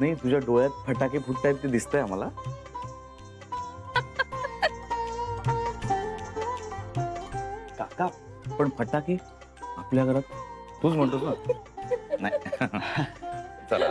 नाही, तुझ्या डोळ्यात फटाके फुटतायत ते दिसतंय आम्हाला. काका, पण फटाके आपल्या घरात तूच म्हणतोस ना? नाही. चला,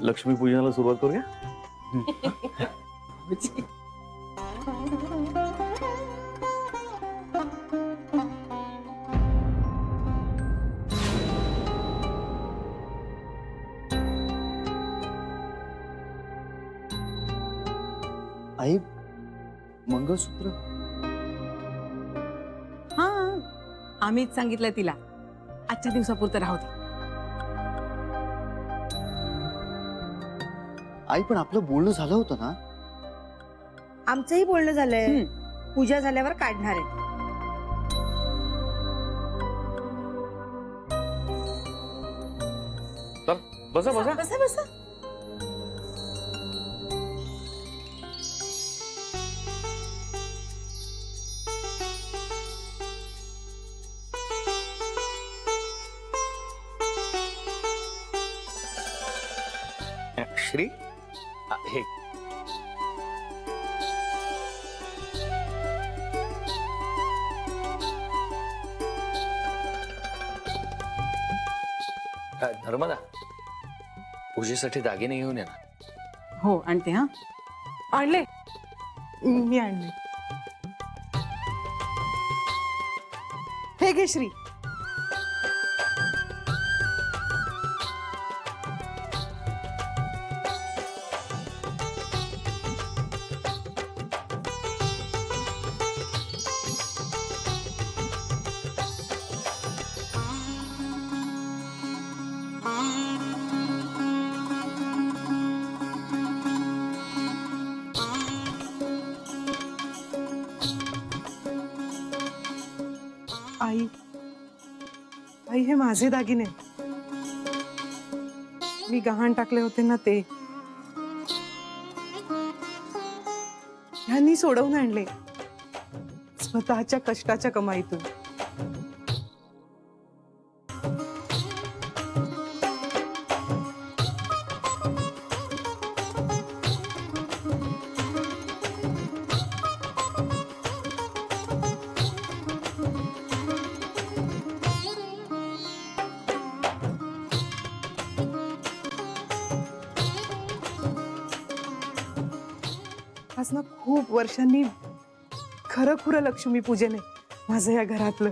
लक्ष्मीपूजनाला सुरुवात करूया. आई, मंगळसूत्र. हा, आम्हीच सांगितलं तिला आजच्या दिवसापुरतं राहू दे. आई, पण आपलं बोलणं झालं होतं ना? आमचंही बोलणं झालंय. पूजा झाल्यावर काढणार आहे. चल, बसा बसा. बसा बसा. श्री, हे धर्मदा, पूजेसाठी दागिने घेऊन ये ना. हो, आणते. हा, आणले. मी आणले. हे घे श्री. आई, आई, हे माझे दागिने. मी गहाण टाकले होते ना ते. ह्यांनी सोडवून आणले स्वतःच्या कष्टाच्या कमाईतून. आज ना खूप वर्षांनी खरं खुरं लक्ष्मी पूजन आहे माझं या घरातलं.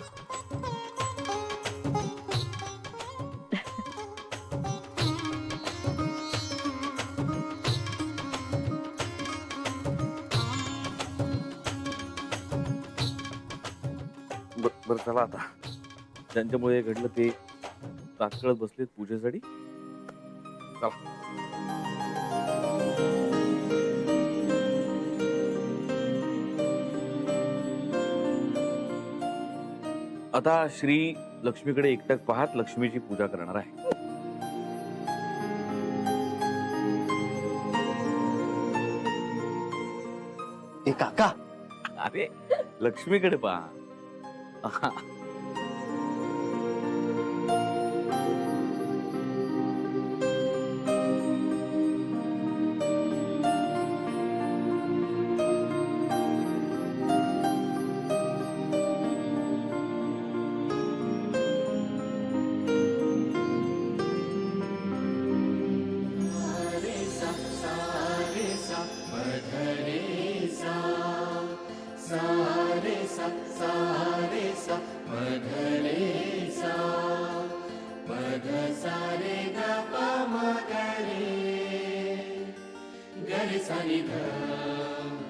बरं, चला आता. ज्यांच्यामुळे घडलं ते तात्काळ बसलेत पूजेसाठी. चला. आता श्री लक्ष्मीकडे एकटक पाहत लक्ष्मीची पूजा करणार आहे. ए काका, अरे, लक्ष्मीकडे पहा. सा नि ध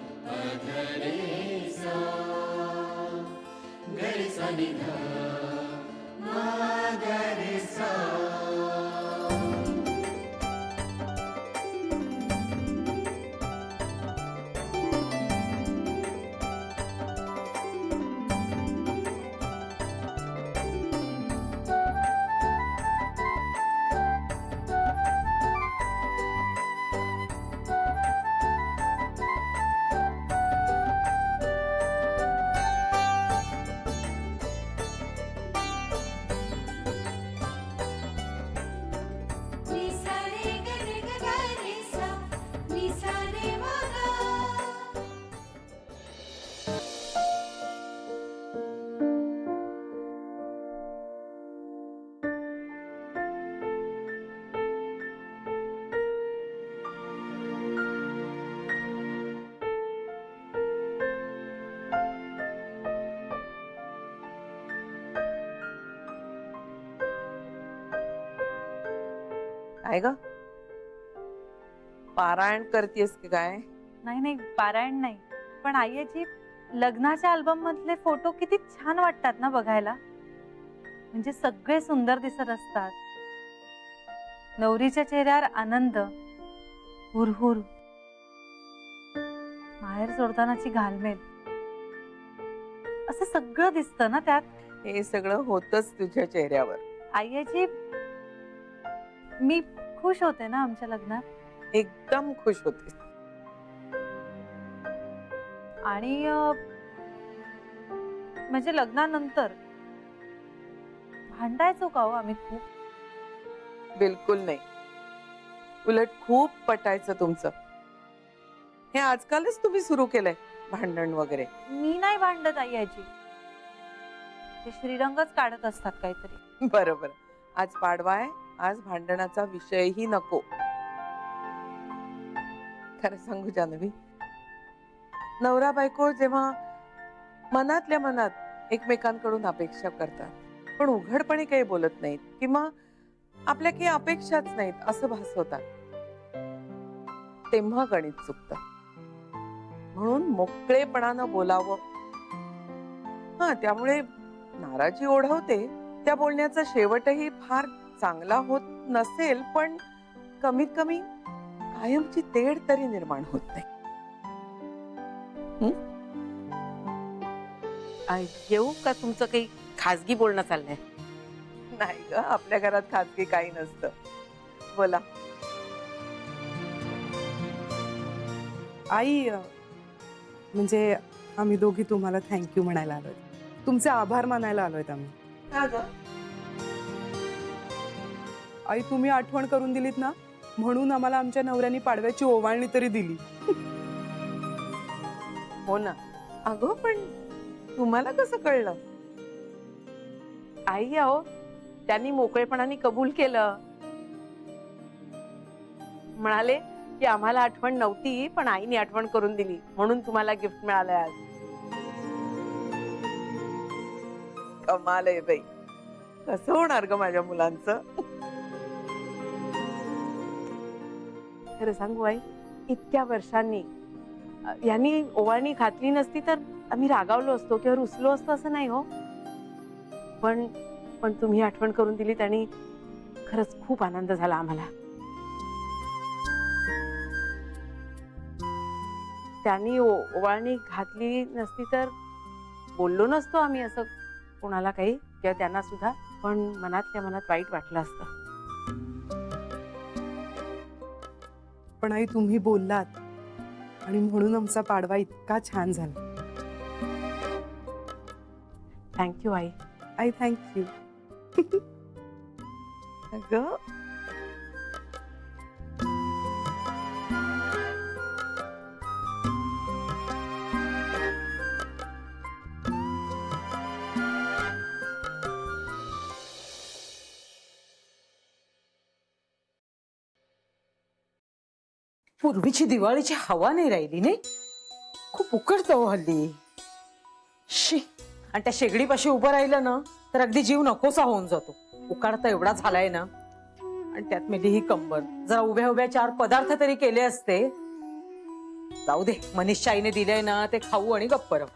काय ग पारायण करतेस की काय? नाही नाही पारायण नाही, पण आईची लग्नाच्या अल्बम मधले फोटो किती छान वाटतात ना बघायला. म्हणजे सगळे सुंदर दिसत असतात. नवरीच्या चेहऱ्यावर आनंद, हुरहुर, माहेर सोडतानाची घालमेल, असं सगळं दिसतं ना त्यात. हे सगळं होतच तुझ्या चेहऱ्यावर. आईची मी खुश होते ना आमच्या लग्नात. एकदम खुश होतीस. आणि म्हणजे लग्नानंतर भांडायचो का हो आम्ही खूप? बिलकुल नाही, उलट खूप पटायचं तुमचं. हे आजकालच तुम्ही सुरू केलंय भांडण वगैरे. मी नाही भांडत आईची, ते श्रीरंगच काढत असतात काहीतरी. बरोबर. आज पाडवा आहे, आज भांडणाचा विषयही नको. खरं सांगू जान्हवी, नवरा बायको जेव्हा मनातल्या मनात एकमेकांकडून अपेक्षा करतात, पण उघडपणे काही बोलत नाहीत किंवा आपल्या काही अपेक्षाच नाहीत असं भासवतात, तेव्हा गणित चुकतं. म्हणून मोकळेपणानं बोलावं. हा, त्यामुळे नाराजी ओढवते, त्या बोलण्याचा शेवटही फार चांगला होत नसेल, पण कमीत कमी कायमची तेढ तरी निर्माण होत नाही. येऊ का? तुमचं काही खाजगी बोलणं चाललंय? नाही ग, आपल्या घरात खाजगी काही नसतं. बोला. आई म्हणजे आम्ही दोघी तुम्हाला थँक्यू म्हणायला आलोय, तुमचे आभार मानायला आलोय आम्ही. का ग? आई तुम्ही आठवण करून दिलीत ना, म्हणून आम्हाला आमच्या नवऱ्यानी पाडव्याची ओवाळणी तरी दिली. हो ना. अगं पण तुम्हाला कसं कळलं? आई अहो, त्यांनी मोकळेपणाने कबूल केलं. म्हणाले की आम्हाला आठवण नव्हती, पण आईने आठवण करून दिली, म्हणून तुम्हाला गिफ्ट मिळालंय आज. कमाल आहे बाई. कसं होणार ग माझ्या मुलांचं? खरं सांगू आई, इतक्या वर्षांनी यांनी ओवाळणी घातली नसती तर आम्ही रागावलो असतो किंवा रुसलो असतो असं नाही हो. पण तुम्ही आठवण करून दिली आणि खरंच खूप आनंद झाला आम्हाला. त्यांनी ओवाळणी घातली नसती तर बोललो नसतो आम्ही असं कोणाला काही, किंवा त्यांना सुद्धा, पण मनातल्या मनात वाईट वाटलं असतं. पण आई तुम्ही बोललात आणि म्हणून आमचा पाडवा इतका छान झाला. थँक्यू आई. आई थँक्यू. अगं पूर्वीची दिवाळीची हवा नाही राहिली नाही. खूप उकडतं हल्ली. शी. आणि त्या शेगडीपाशी उभं राहिलं ना तर अगदी जीव नकोसा होऊन जातो. उकाडता एवढा झालाय ना. आणि त्यात मेली ही कंबर. जरा उभ्या उभ्या 4 पदार्थ तरी केले असते जाऊ दे, मनीषच्या आईने दिलंय ना ते खाऊ आणि गप्प रह.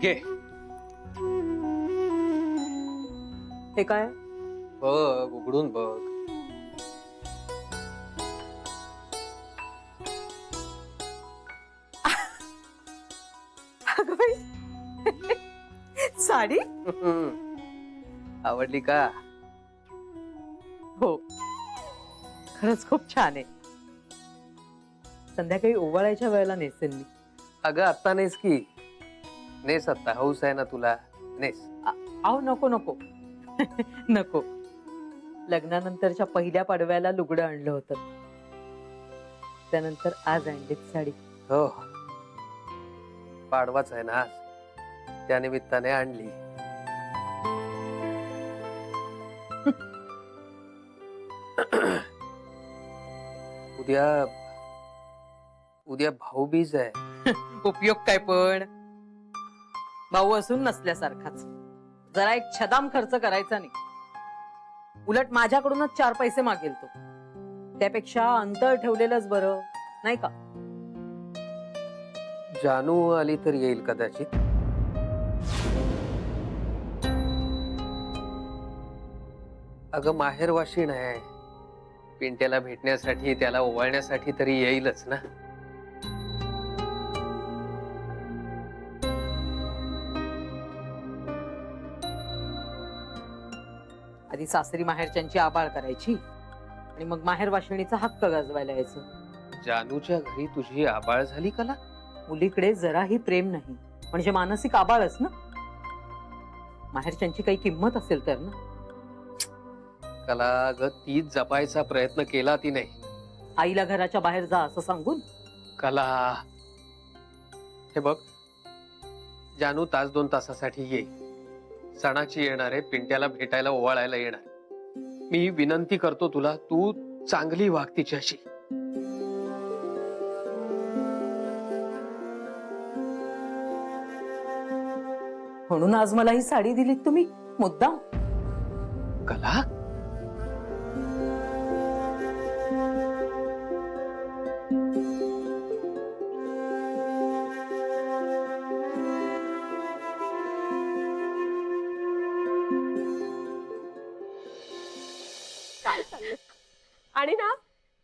घे हे काय? बघ, उघडून बघ. अगं बाई, साडी? आवडली का? हो, खरंच खूप छान आहे. संध्याकाळी ओवाळायच्या वेळेला नेसेन मी. अगं आत्ता नेस की. नेस आता, हौस आहे ना तुला, नेस. अहो नको नको नको. लग्नानंतरच्या पहिल्या पाडव्याला लुगडं आणलं होतं, त्यानंतर आज आणलीत साडी. हो, पाडवाच आहे ना आज, त्या निमित्ताने आणली. उद्या उद्या भाऊबीज आहे. उपयोग काय पण, भाऊ असून नसल्यासारखाच. जरा एक छदाम खर्च करायचा नाही. उलट माझ्याकडूनच 4 पैसे मागेल तो. त्यापेक्षा अंतर ठेवलेलंच बरं, नाही का? जानू आली तर येईल कदाचित. अगं माहेर वाशीण आहे, पिंट्याला भेटण्यासाठी, त्याला ओवाळण्यासाठी तरी येईलच ना. आधी सासरी माहेरच्यांची आबाळ करायची आणि मग माहेर वाशिणीचा हक्क गाजवायला यायचं. जानूच्या घरी तुझी आबाळ झाली कला? मुलीकडे जराही प्रेम नाही म्हणजे मानसिक आबाळच ना. माहेरच्यांची काही किंमत असेल तर ना. कला ग, तीच जपायचा प्रयत्न केला ती नाही. आईला घराच्या बाहेर जा असं सांगून. कला, हे बघ, जानू 1-2 तासासाठी ये. सणाची येणार आहे, पिंट्याला भेटायला ओवाळायला येणार. मी विनंती करतो तुला, तू चांगली वाग तिच्याशी. म्हणून आज मला ही साडी दिलीत तुम्ही मुद्दाम? कला, आणि ना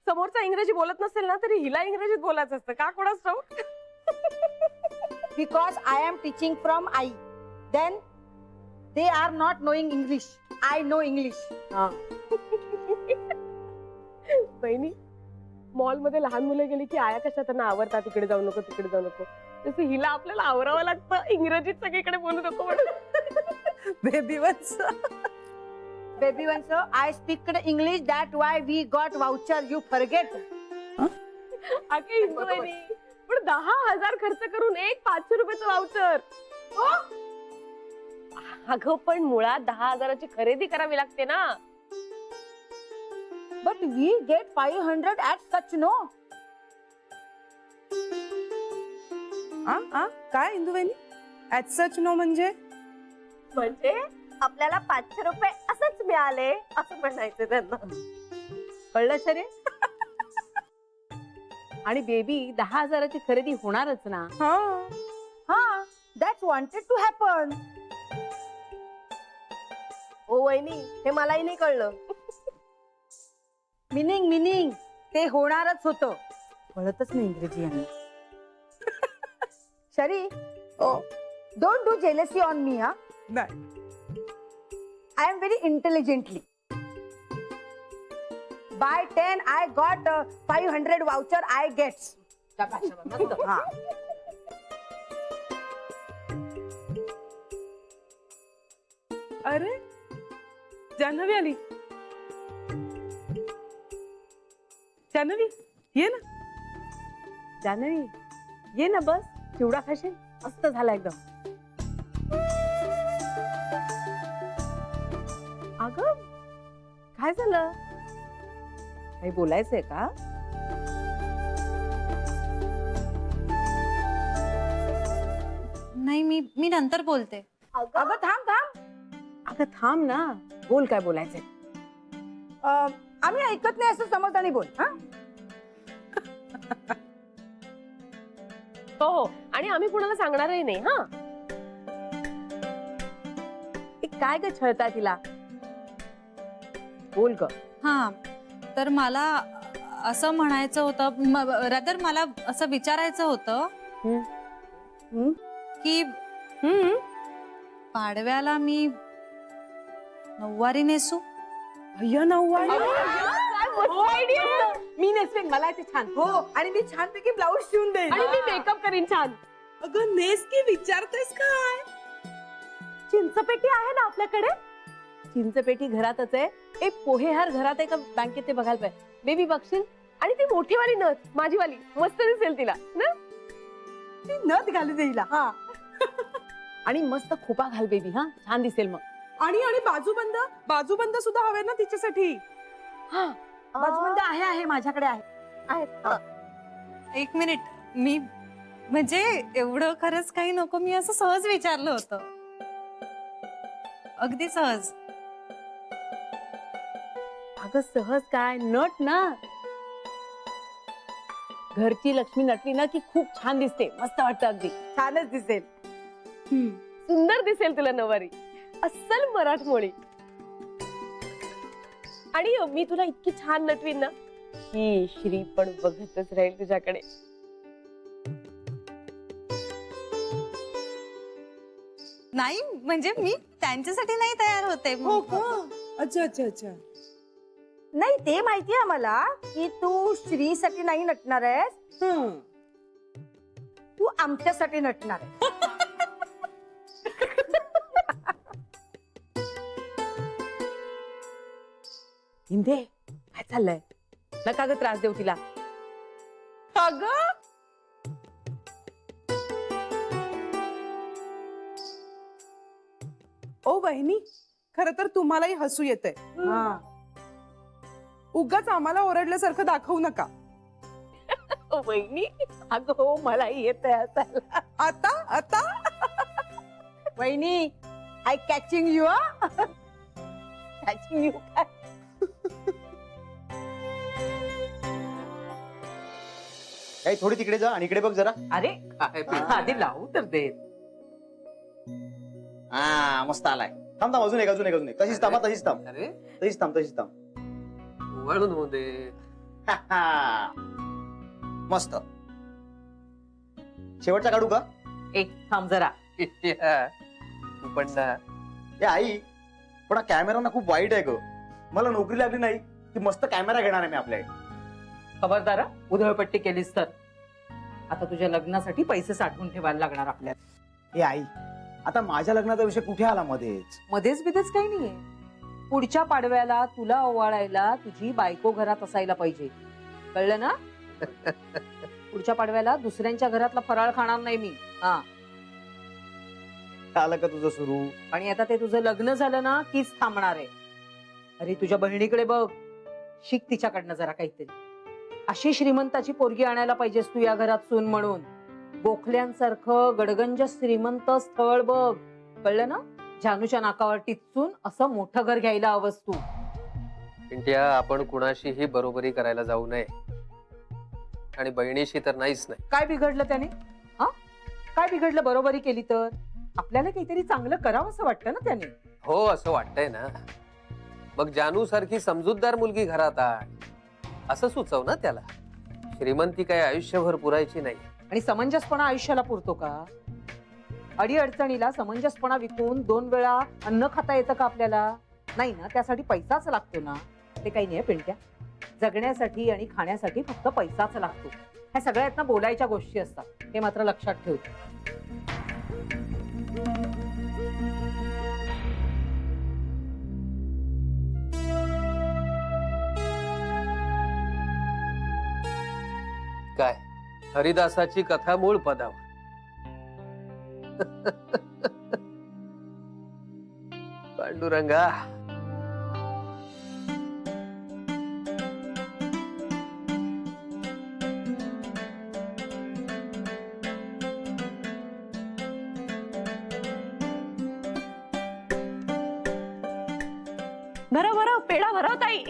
समोरचा इंग्रजी बोलत नसेल ना तरी हिला इंग्रजीत बोलायचं असतं का, कोणाच ठाऊक. Because I am teaching from I, then they are not knowing English. I know English. बहिणी, मॉल मध्ये लहान मुलं गेली की आया कशा त्यांना आवडतात, तिकडे जाऊ नको तिकडे जाऊ नको, तसं हिला आपल्याला आवरावं लागतं इंग्रजीत सगळीकडे बोलू नको म्हणून. Baby once. Baby one, sir, I speak English. That why we got voucher. You forget. अगे इंदू बहिणी, पण 10,000 खर्च करून एक 500 रुपयाचं वाउचर. अगं पण मुळात 10,000ची खरेदी करावी लागते ना. But we get 500 at such no. काय इंदू वहिनी, ऍट सच नो म्हणजे? म्हणजे आपल्याला 500 रुपये असंच मिळाले असं म्हणायचं त्यांना. कळलं शरे? आणि बेबी 10,000ची खरेदी होणारच ना. Ha, that's wanted to happen. ओ वहिनी, हे मलाही नाही कळलं. Meaning ते होणारच होतं. कळतच नाही इंग्रजी यांना. शरी, don't do jealousy on me, हा. नाही. I am very intelligently. By 10, I got 500 voucher. I gets. हा. अरे जान्हवी आली. जान्हवी ये ना. जान्हवी, ये ना बस. चिवडा खाशील? मस्त झाला एकदम. अगं काय झालं, काही बोलायचंय का? नाही, मी नंतर बोलते. अगं थांब. अगं थांब ना, बोल काय बोलायचंय. आम्ही ऐकत नाही असं समजताना बोल. हा हो हो, आणि आम्ही कुणाला सांगणारही नाही. हा काय ग छळता तिला, बोल ग. हा, तर मला असं म्हणायचं होतं, रादर मला असं विचारायचं होतं की पाडव्याला मी नऊवारी नेसू. अय्या नऊवारी. मी नेसवेन, मला ते छान. हो, आणि मी छानपैकी ब्लाऊज शिवून देईन. आणि मी मेकअप करीन छान. अगं नेस की विचारतेस काय? चिंचपेटी आहे ना आपल्याकडे, चिंचपेटी घरातच आहे. एक पोहेहार घरात आहे का बँकेत ते बघायला पाहिजे. बेबी बघशील, आणि ती मोठीवाली नथ माझीवाली मस्त दिसेल तिला ना. ती नथ घालू देईला. हा आणि मस्त खोपा घाल बेबी, हा छान दिसेल मग. आणि बाजूबंद सुद्धा हवे ना तिच्यासाठी. हा बाजूबंद आहे माझ्याकडे आहे. एक मिनिट, मी म्हणजे एवढं खरंच काही नको, मी असं सहज विचारलं होतं, अगदी सहज. अगं सहज काय, नट ना, घरची लक्ष्मी नटली ना की खूप छान दिसते, मस्त वाटतं, अगदी छानच दिसेल. सुंदर दिसेल तुला नवारी, अस्सल मराठमोळी. आणि मी तुला इतकी छान नटवीन ना की श्री पण बघतच राहील तुझ्याकडे. नाही म्हणजे मी त्यांच्यासाठी नाही तयार होते. हो का? अच्छा अच्छा अच्छा. नाही ते माहितीये आम्हाला की तू श्रीसाठी नाही नटणार आहेस, तू आमच्यासाठी नटणार आहे. हिंदे काय चाललंय, नका ग त्रास देऊ तिला. अगं ओ बहिणी, खरं तर तुम्हालाही हसू येतंय. उगाच आम्हाला ओरडल्यासारखं दाखवू नका. वहिनी, अगं हो मलाही येतंय हसायला. आता आता वहिनी, I catching you. Catching you काय. काही थोडी तिकडे जा आणि इकडे बघ जरा. अरे आधी लावू तर दे. हा मस्त आलाय. थांब थांब, अजून एक. तशीच थांब. अरे तशीच थांब. वळून होऊ दे. मस्त. शेवटचा काढू का? एक थांब जरा. तू पण ना. ए आई, पण कॅमेरा ना खूप वाईट आहे ग. मला नोकरी लागली नाही की मस्त कॅमेरा घेणार आहे मी आपल्याकडे. खबरदार, उधळपट्टी केलीस तर आता तुझ्या लग्नासाठी पैसे साठवून ठेवायला लागणार आपल्याला. ए आई, आता माझ्या लग्नाचा विषय कुठे आला मध्येच? मध्येच बिधेच काही नाहीये. पुढच्या पाडव्याला तुला ओवाळायला तुझी बायको घरात असायला पाहिजे, कळलं ना? पुढच्या पाडव्याला दुसऱ्यांच्या घरातला फराळ खाणार नाही मी. हा, आलं का तुझं सुरू? आणि आता ते तुझं लग्न झालं ना कीच थांबणार आहे. अरे तुझ्या बहिणीकडे बघ, शिक तिच्याकडनं जरा काहीतरी. अशी श्रीमंताची पोरगी आणायला पाहिजेस तू या घरात सून म्हणून. गोखल्यांसारखं गडगंज श्रीमंत स्थळ बघ, कळलं ना? जानूच्या नाकावर टिचून असं मोठं घर घ्यायला हवंस तू. पिंट्या, आपण कुणाशीही बरोबरी करायला जाऊ नये, आणि बहिणीशी तर नाहीच नाही. काय बिघडलं त्याने? हा, काय बिघडलं बरोबरी केली तर? आपल्याला काहीतरी चांगलं करावं असं वाटतं ना त्याने. हो, असं वाटतंय ना. मग जानू सारखी समजूतदार मुलगी घरात आण असं सुचव ना त्याला. श्रीमंती काय आयुष्यभर पुरायची नाही. आणि समंजसपणा आयुष्याला पुरतो का? अडी अडचणीला समंजसपणा विकून 2 वेळा अन्न खाता येतं का आपल्याला? नाही ना, त्यासाठी पैसाच लागतो ना. ते काही नाही पिंट्या, जगण्यासाठी आणि खाण्यासाठी फक्त पैसाच लागतो. ह्या सगळ्यात ना बोलायच्या गोष्टी असतात, हे मात्र लक्षात ठेव. काय हरिदासाची कथा मूळ पदावर. पांडुरंगा, भरव पेढा भरव ताई.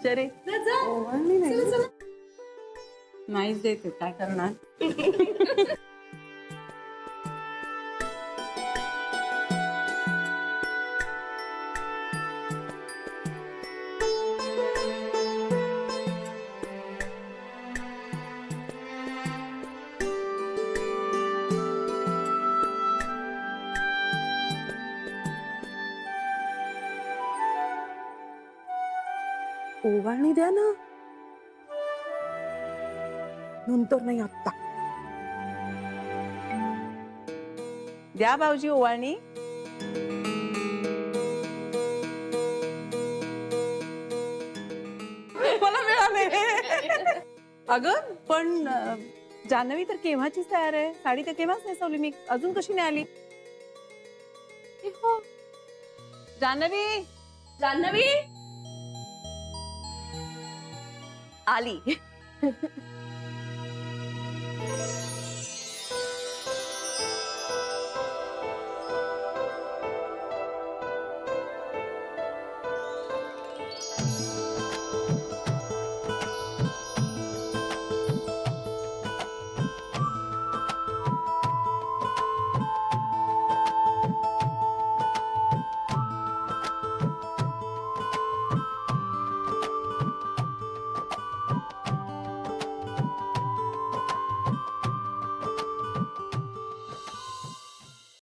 शरे नाहीच देते काय करणार. ओवाळणी द्या ना. नंतर नाही आत्ता द्या भाऊजी ओवाळणी. मला मिळाले. अगं पण जान्हवी तर केव्हाचीच तयार आहे. साडी तर केव्हाच नेसवली मी. अजून कशी नाही आली. हो जान्हवी जान्हवी आली.